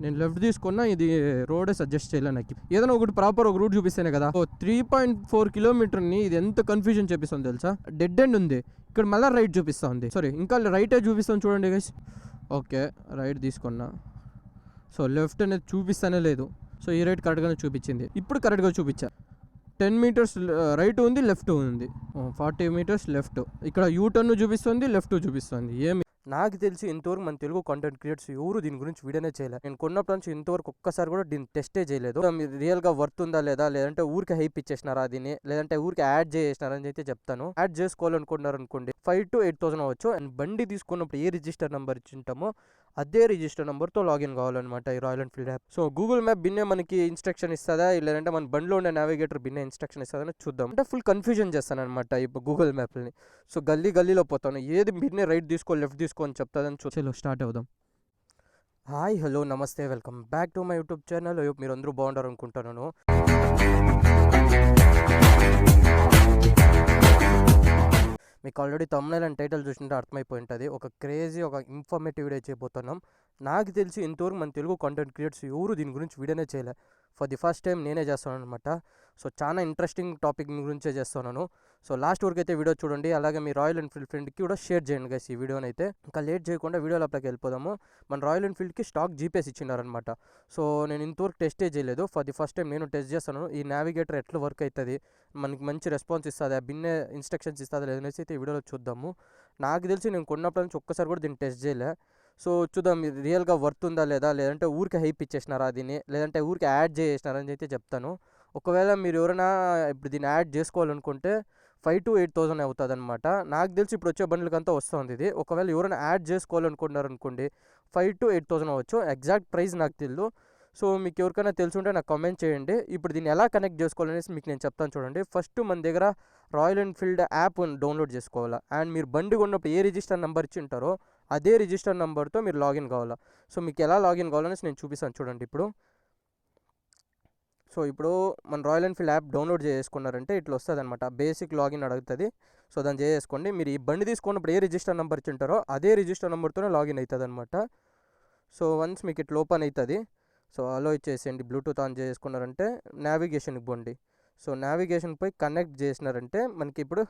నేను లెఫ్ట్ తీసుకున్నా, ఇది రోడే సజెస్ట్ చేయలే నాకు. ఏదైనా ఒకటి ప్రాపర్ ఒక రూట్ చూపిస్తేనే కదా. 3.4 కిలోమీటర్ని ఇది ఎంత కన్ఫ్యూజన్ చూపిస్తుంది తెలుసా. డెడ్ ఎండ్ ఉంది, ఇక్కడ మళ్ళీ రైట్ చూపిస్తూ ఉంది. సారీ, ఇంకా రైటే చూపిస్తాను చూడండి గైస్. ఓకే, రైట్ తీసుకున్నా. సో లెఫ్ట్ అనేది చూపిస్తానే లేదు. సో ఈ రైట్ కరెక్ట్గానే చూపించింది. ఇప్పుడు కరెక్ట్గా చూపించా. 10 మీటర్స్ రైట్ ఉంది, లెఫ్ట్ ఉంది. 40 మీటర్స్ లెఫ్ట్. ఇక్కడ యూటర్న్ చూపిస్తుంది, లెఫ్ట్ చూపిస్తుంది. ఏమి నాకు తెలిసి ఇంతవరకు మన తెలుగు కంటెంట్ క్రియేటర్స్ ఎవరు దీని గురించి వీడియోనే చేయలేదు. నేను కొన్నప్పటి నుంచి ఇంతవరకు ఒక్కసారి కూడా దీన్ని టెస్టే చేయలేదు. మీరు రియల్గా వర్త్ ఉందా లేదా, లేదంటే ఊరికి హైప్ ఇచ్చేసినారా దీన్ని, లేదంటే ఊరికి యాడ్ చేసినారని అయితే చెప్తాను. యాడ్ చేసుకోవాలనుకున్నారు అనుకోండి 5,000 to 8,000 అవ్వచ్చు. అండ్ బండి తీసుకున్నప్పుడు ఏ రిజిస్టర్ నెంబర్ ఇచ్చింటామో అదే రిజిస్టర్ నెంబర్తో లాగిన్ కావాలన్నమాట ఈ royal Enfield app. So Google map బిన్నే మనకి ఇన్స్ట్రక్షన్ ఇస్తుందా, లేదంటే మన బండిలో ఉండే నావిగేటర్ బిన్నే ఇన్స్ట్రక్షన్ ఇస్తుందని చూద్దాం. అంటే ఫుల్ కన్ఫ్యూజన్ చేస్తాను అనమాట ఇప్పుడు గూగుల్ మ్యాప్ని. సో గల్లీలో పోతాను, ఏది బిన్నే రైట్ తీసుకో లెఫ్ట్ తీసుకో అని చెప్తాదని చూసేలో స్టార్ట్ అవుదాం. హాయ్, హలో, నమస్తే, welcome back to my YouTube channel. మీరు అందరూ బాగుంటారు అనుకుంటున్నాను. మీకు ఆల్రెడీ థంబ్నెయిల్ అండ్ టైటిల్ చూస్తుంటే అర్థమైపోయి ఉంటుంది. ఒక క్రేజీ, ఒక ఇన్ఫర్మేటివ్ వీడియో చేయబోతున్నాం. నాకు తెలిసి ఇంతవరకు మన తెలుగు కంటెంట్ క్రియేటర్స్ ఎవరు దీని గురించి వీడియోనే చేయలే. ఫర్ ది ఫస్ట్ టైం నేనే చేస్తాను అనమాట. సో చాలా ఇంట్రెస్టింగ్ టాపిక్ గురించే చేస్తున్నాను. సో లాస్ట్ వరకు అయితే వీడియో చూడండి. అలాగే మీ రాయల్ ఎన్ఫీల్డ్ ఫ్రెండ్కి కూడా షేర్ చేయండి గైస్ ఈ వీడియోని అయితే. ఇంకా లేట్ చేయకుండా వీడియోలోకి వెళ్ళిపోదాము. మన రాయల్ ఎన్ఫీల్డ్కి స్టాక్ జీపీఎస్ ఇచ్చినారనమాట. సో నేను ఇంతవరకు టెస్టే చేయలేదు. ఫర్ ది ఫస్ట్ టైం నేను టెస్ట్ చేస్తాను. ఈ నావిగేటర్ ఎట్లా వర్క్ అవుతుంది, మనకి మంచి రెస్పాన్స్ ఇస్తుంది, ఆ బిన్నే ఇన్స్ట్రక్షన్స్ ఇస్తుంది లేదనేసి అయితే ఈ వీడియోలో చూద్దాము. నాకు తెలిసి నేను కొన్నప్పటి నుంచి ఒక్కసారి కూడా దీన్ని టెస్ట్ చేయలే. సో చూద్దాం రియల్గా వర్త్ ఉందా లేదా, లేదంటే ఊరికి హైప్ ఇచ్చేసినారా దీన్ని, లేదంటే ఊరికి యాడ్ చేసినారని అయితే చెప్తాను. ఒకవేళ మీరు ఎవరైనా ఇప్పుడు దీన్ని యాడ్ చేసుకోవాలనుకుంటే 5,000 to 8,000 అవుతుంది అనమాట. నాకు తెలిసి ఇప్పుడు వచ్చే బండ్లకంతా వస్తుంది ఇది. ఒకవేళ ఎవరైనా యాడ్ చేసుకోవాలనుకున్నారనుకోండి 5,000 to 8,000 అవ్వచ్చు. ఎగ్జాక్ట్ ప్రైస్ నాకు తెలియదు. సో మీకు ఎవరికైనా తెలుసుంటే నాకు కామెంట్ చేయండి. ఇప్పుడు దీన్ని ఎలా కనెక్ట్ చేసుకోవాలనేసి మీకు నేను చెప్తాను చూడండి. ఫస్ట్ మన దగ్గర రాయల్ ఎన్ఫీల్డ్ యాప్ డౌన్లోడ్ చేసుకోవాలా. అండ్ మీరు బండి కొన్నప్పుడు ఏ రిజిస్టర్ నెంబర్ ఇచ్చి ఉంటారో అదే రిజిస్టర్ నెంబర్తో మీరు లాగిన్ కావాలా. సో మీకు ఎలా లాగిన్ కావాలనేసి నేను చూపిస్తాను చూడండి ఇప్పుడు. సో ఇప్పుడు మన రాయల్ ఎన్ఫీల్డ్ యాప్ డౌన్లోడ్ చేసుకున్నారంటే ఇట్లా వస్తుంది అనమాట. బేసిక్ లాగిన్ అడుగుతుంది. సో దాన్ని చేసుకోండి. మీరు ఈ బండి తీసుకున్నప్పుడు ఏ రిజిస్టర్ నెంబర్ ఇచ్చి ఉంటారో అదే రిజిస్టర్ నెంబర్తోనే లాగిన్ అవుతుంది అనమాట. సో వన్స్ మీకు ఇట్లా ఓపెన్ అవుతుంది. సో అలో ఇచ్చేసేయండి. బ్లూటూత్ ఆన్ చేసుకున్నారంటే నావిగేషన్కి పోండి. సో నావిగేషన్ పోయి కనెక్ట్ చేసినారంటే మనకి ఇప్పుడు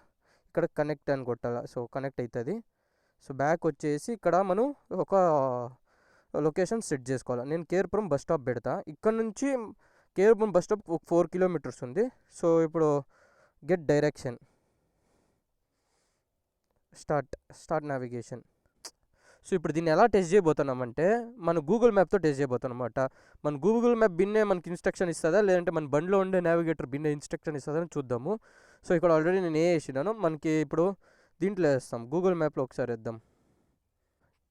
ఇక్కడ కనెక్ట్ అని కొట్టాలి. సో కనెక్ట్ అవుతుంది. సో బ్యాక్ వచ్చేసి ఇక్కడ మనం ఒక లొకేషన్ సెట్ చేసుకోవాలి. నేను కేర్పురం బస్ స్టాప్ పెడతా. ఇక్కడ నుంచి కేర్పురం బస్ స్టాప్ 4 kilometers ఉంది. సో ఇప్పుడు get direction, start navigation. So ఇప్పుడు దీన్ని ఎలా టెస్ట్ చేయబోతున్నామంటే మన గూగుల్ మ్యాప్తో టెస్ట్ చేయబోతున్నాం అనమాట. మన గూగుల్ మ్యాప్ బిన్నే మనకి ఇన్స్ట్రక్షన్ ఇస్తుందా, లేదంటే మన బండిలో ఉండే నావిగేటర్ బిన్నే ఇన్స్ట్రక్షన్ ఇస్తుందా అని చూద్దాము. సో ఇక్కడ ఆల్రెడీ నేను వేసినాను. మనకి ఇప్పుడు దీంట్లో వేస్తాం. గూగుల్ మ్యాప్లో ఒకసారి వేద్దాం.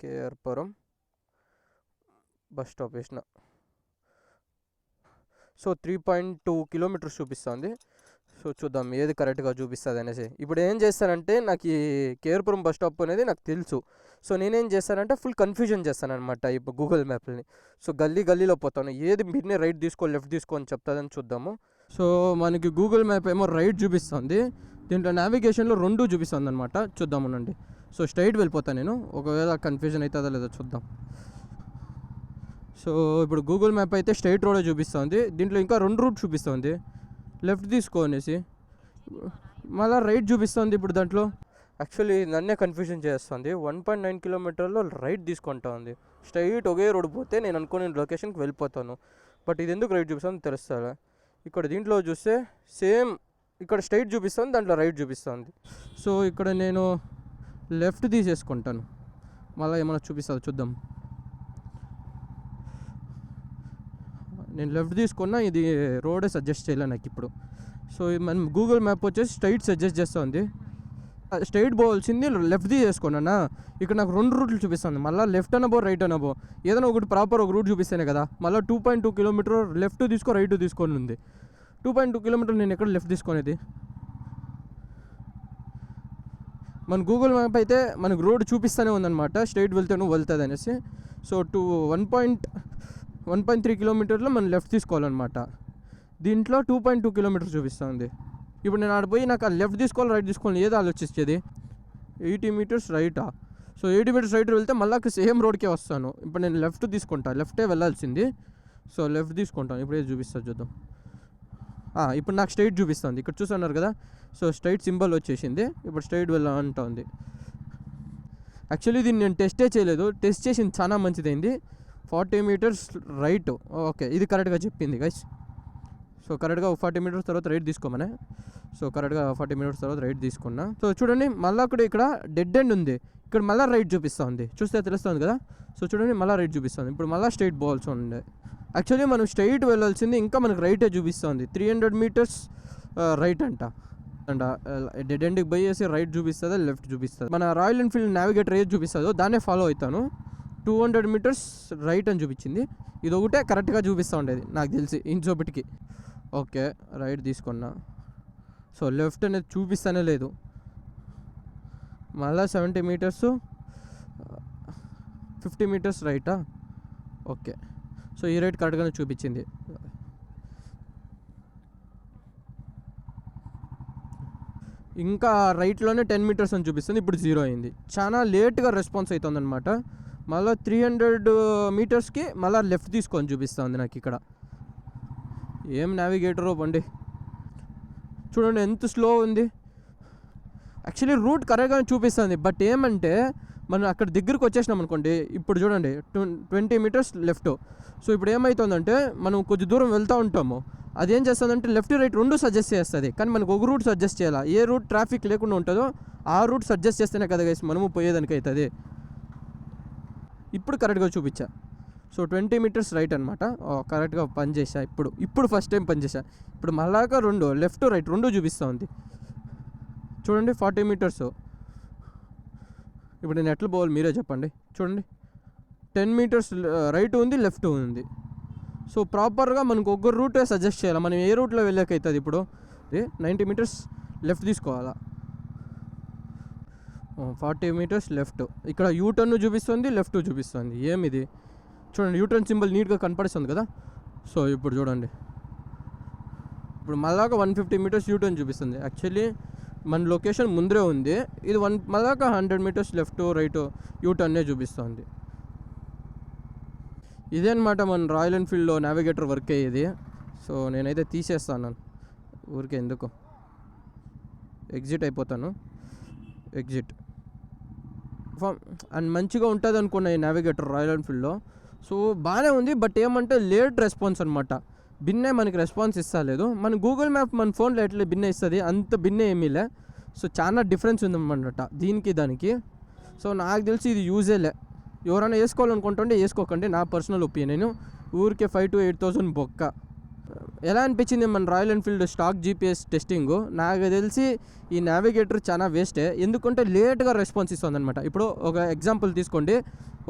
కేఆర్పురం బస్ స్టాప్ వేసిన. సో 3.2 kilometers చూపిస్తుంది. సో చూద్దాం ఏది కరెక్ట్గా చూపిస్తుంది అనేసి. ఇప్పుడు ఏం చేస్తానంటే నాకు ఈ కేర్పురం బస్ స్టాప్ అనేది నాకు తెలుసు. సో నేనేం చేస్తానంటే ఫుల్ కన్ఫ్యూజన్ చేస్తాను అనమాట ఇప్పుడు గూగుల్ మ్యాప్ని. సో గల్లీలో పోతాను, ఏది బిన్నే రైట్ తీసుకో లెఫ్ట్ తీసుకో అని చెప్తాదని చూద్దాము. సో మనకి గూగుల్ మ్యాప్ ఏమో రైట్ చూపిస్తుంది, దీంట్లో నావిగేషన్లో 2 చూపిస్తుంది అనమాట. చూద్దామనండి. సో స్ట్రైట్ వెళ్ళిపోతాను నేను. ఒకవేళ కన్ఫ్యూజన్ అవుతుందో లేదో చూద్దాం. సో ఇప్పుడు గూగుల్ మ్యాప్ అయితే స్ట్రైట్ రోడే చూపిస్తుంది. దీంట్లో ఇంకా 2 రూట్ చూపిస్తుంది. లెఫ్ట్ తీసుకో అనేసి మళ్ళీ రైట్ చూపిస్తుంది. ఇప్పుడు దాంట్లో యాక్చువల్లీ నన్నే కన్ఫ్యూజన్ చేస్తుంది. 1.9 kilometers రైట్ తీసుకుంటా ఉంది. స్ట్రైట్ ఒకే రోడ్ పోతే నేను అనుకునే లొకేషన్కి వెళ్ళిపోతాను. బట్ ఇది ఎందుకు రైట్ చూపిస్తుంది తెలుస్తుంది. ఇక్కడ దీంట్లో చూస్తే సేమ్ ఇక్కడ స్ట్రైట్ చూపిస్తుంది, దాంట్లో రైట్ చూపిస్తుంది. సో ఇక్కడ నేను లెఫ్ట్ తీసేసుకుంటాను. మళ్ళీ ఏమైనా చూపిస్తుంది చూద్దాం. నేను లెఫ్ట్ తీసుకున్నా, ఇది రోడే సజెస్ట్ చేయలే నాకు ఇప్పుడు. సో మనం గూగుల్ మ్యాప్ వచ్చేసి స్ట్రైట్ సజెస్ట్ చేస్తుంది. స్ట్రైట్ పోవాల్సింది లెఫ్ట్ తీసేసుకున్నానా. ఇక్కడ నాకు 2 రూట్లు చూపిస్తుంది. మళ్ళీ లెఫ్ట్ అనబో రైట్ అనబో ఏదైనా ఒకటి ప్రాపర్ ఒక రూట్ చూపిస్తేనే కదా. మళ్ళీ 2.2 kilometers లెఫ్ట్ తీసుకో రైట్ తీసుకొని ఉంది. 2.2 kilometers నేను ఎక్కడ లెఫ్ట్ తీసుకునేది. మన గూగుల్ మ్యాప్ అయితే మనకు రోడ్ చూపిస్తూనే ఉందన్నమాట, స్ట్రైట్ వెళ్తే నువ్వు వెళ్తుంది అనేసి. సో 1.3 kilometers మనం లెఫ్ట్ తీసుకోవాలన్నమాట. దీంట్లో 2.2 kilometers చూపిస్తుంది. ఇప్పుడు నేను ఆడిపోయి నాకు లెఫ్ట్ తీసుకోవాలి రైట్ తీసుకోవాలి ఏదో ఆలోచించేది. 80 meters రైటా. సో 80 మీటర్స్ రైట్ వెళ్తే మళ్ళీ సేమ్ రోడ్కే వస్తాను. ఇప్పుడు నేను లెఫ్ట్ తీసుకుంటాను, లెఫ్టే వెళ్ళాల్సింది. సో లెఫ్ట్ తీసుకుంటాను. ఇప్పుడు ఏది చూపిస్తాను చూద్దాం. ఇప్పుడు నాకు స్ట్రైట్ చూపిస్తుంది. ఇక్కడ చూస్తున్నారు కదా, సో స్ట్రైట్ సింబల్ వచ్చేసింది. ఇప్పుడు స్ట్రైట్ వెళ్ళాలంటుంది. యాక్చువల్లీ దీన్ని నేను టెస్టే చేయలేదు, టెస్ట్ చేసింది చాలా మంచిదైంది. 40 మీటర్స్ రైట్. ఓకే, ఇది కరెక్ట్గా చెప్పింది గైస్. సో కరెక్ట్గా 40 మీటర్స్ తర్వాత రైట్ తీసుకోమనే. సో కరెక్ట్గా 40 మినిట్స్ తర్వాత రైట్ తీసుకున్నా. సో చూడండి మళ్ళీ కూడా ఇక్కడ డెడ్ ఎండ్ ఉంది, ఇక్కడ మళ్ళీ రైట్ చూపిస్తూ ఉంది. చూస్తే తెలుస్తుంది కదా. సో చూడండి మళ్ళీ రైట్ చూపిస్తుంది. ఇప్పుడు మళ్ళీ స్ట్రైట్ పోవాల్సి ఉండే. యాక్చువల్లీ మనం స్ట్రైట్ వెళ్ళాల్సింది, ఇంకా మనకు రైటే చూపిస్తుంది. 300 మీటర్స్ రైట్ అంట. డెడ్ ఎండ్కి పోయేసి రైట్ చూపిస్తుంది, లెఫ్ట్ చూపిస్తుంది. మన రాయల్ ఎన్ఫీల్డ్ నావిగేటర్ ఏది చూపిస్తుందో దాన్నే ఫాలో అవుతాను. 200 మీటర్స్ రైట్ అని చూపించింది. ఇది ఒకటే కరెక్ట్గా చూపిస్తూ ఉండేది నాకు తెలిసి ఇంచోపటికి. ఓకే, రైట్ తీసుకున్నా. సో లెఫ్ట్ అనేది చూపిస్తానే లేదు. మళ్ళీ 70 మీటర్స్ 50 మీటర్స్ రైటా. ఓకే, సో ఈ రైట్ కరెక్ట్గానే చూపించింది. ఇంకా రైట్లోనే 10 మీటర్స్ అని చూపిస్తుంది. ఇప్పుడు 0 అయింది. చాలా లేట్గా రెస్పాన్స్ అవుతుంది అనమాట. మళ్ళీ 300 మీటర్స్కి మళ్ళీ లెఫ్ట్ తీసుకొని చూపిస్తుంది నాకు ఇక్కడ. ఏం నావిగేటరో బండి చూడండి ఎంత స్లో ఉంది. యాక్చువల్లీ రూట్ కరెక్ట్గా చూపిస్తుంది, బట్ ఏమంటే మనం అక్కడ దగ్గరికి వచ్చేసినాం అనుకోండి. ఇప్పుడు చూడండి 20 మీటర్స్ లెఫ్ట్. సో ఇప్పుడు ఏమవుతుందంటే మనం కొద్ది దూరం వెళ్తూ ఉంటాము, అదేం చేస్తుందంటే లెఫ్ట్ రైట్ రెండు సజెస్ట్ చేస్తుంది. కానీ మనకు ఒక రూట్ సజెస్ట్ చేయాలి. ఏ రూట్ ట్రాఫిక్ లేకుండా ఉంటుందో ఆ రూట్ సజెస్ట్ చేస్తేనే కదా గైస్ మనము పోయేదానికి అవుతుంది. ఇప్పుడు కరెక్ట్గా చూపించా. సో 20 మీటర్స్ రైట్ అనమాట. కరెక్ట్గా పనిచేసా. ఇప్పుడు ఫస్ట్ టైం పనిచేసా. ఇప్పుడు మళ్ళాక రెండు లెఫ్ట్ రైట్ రెండు చూపిస్తూ ఉంది. చూడండి 40 మీటర్స్. ఇప్పుడు నేను ఎట్లా పోవాలి మీరే చెప్పండి. చూడండి 10 మీటర్స్ రైట్ ఉంది, లెఫ్ట్ ఉంది. సో ప్రాపర్గా మనకు ఒక రూటే సజెస్ట్ చేయాలి. మనం ఏ రూట్లో వెళ్ళాకవుతుంది. ఇప్పుడు 90 మీటర్స్ లెఫ్ట్ తీసుకోవాలా. 40 మీటర్స్ లెఫ్ట్. ఇక్కడ యూటర్న్ చూపిస్తుంది, లెఫ్ట్ చూపిస్తుంది. ఏమిది చూడండి, యూటర్న్ సింబల్ నీట్గా కనపడిస్తుంది కదా. సో ఇప్పుడు చూడండి, ఇప్పుడు మళ్ళాక 150 మీటర్స్ యూటర్న్ చూపిస్తుంది. యాక్చువల్లీ మన లొకేషన్ ముందరే ఉంది. ఇది మళ్ళాక 100 మీటర్స్ లెఫ్ట్ రైట్ యూటర్నే చూపిస్తుంది. ఇదే అనమాట మన రాయల్ ఎన్ఫీల్డ్లో నావిగేటర్ వర్క్ అయ్యేది. సో నేనైతే తీసేస్తాను ఊరికే, ఎందుకు ఎగ్జిట్ అయిపోతాను. ఎగ్జిట్ అండ్ మంచిగా ఉంటుంది అనుకున్నా ఈ నావిగేటర్ రాయల్ ఎన్ఫీల్డ్లో. సో బాగానే ఉంది, బట్ ఏమంటే లేట్ రెస్పాన్స్ అనమాట. బిన్నే మనకి రెస్పాన్స్ ఇస్తలేదు. మన గూగుల్ మ్యాప్ మన ఫోన్లో ఎట్లా బిన్నే ఇస్తుంది, అంత బిన్నే ఏమీలే. సో చాలా డిఫరెన్స్ ఉందన్నమాట దీనికి దానికి. సో నాకు తెలిసి ఇది యూజేలే. ఎవరైనా వేసుకోవాలనుకుంటుంటే వేసుకోకండి, నా పర్సనల్ ఒపీనియన్. ఊరికే 5,000 to 8,000 బొక్క. ఎలా అనిపించింది మన royal Enfield stock GPS testing? నాకు తెలిసి ఈ నావిగేటర్ చాలా వేస్టే, ఎందుకంటే లేట్గా రెస్పాన్స్ ఇస్తుంది అనమాట. ఇప్పుడు ఒక ఎగ్జాంపుల్ తీసుకోండి,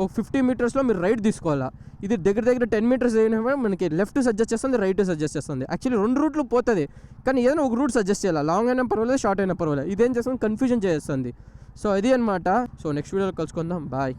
ఒక 50 మీటర్స్లో మీరు రైట్ తీసుకోవాలా. ఇది దగ్గర 10 మీటర్స్ అయినా మనకి లెఫ్ట్ సజెస్ట్ చేస్తుంది, రైట్ సజెస్ట్ చేస్తుంది. యాక్చువల్లీ రెండు రూట్లు పోతుంది, కానీ ఏదైనా ఒక రూట్ సజెస్ట్ చేయాలి. లాంగ్ అయినా పర్వాలేదు, షార్ట్ అయినా పర్వాలేదు. ఇదేం చేస్తుంది, కన్ఫ్యూజన్ చేస్తుంది. సో అది అనమాట. సో నెక్స్ట్ వీడియోలో కలుసుకుందాం. బాయ్.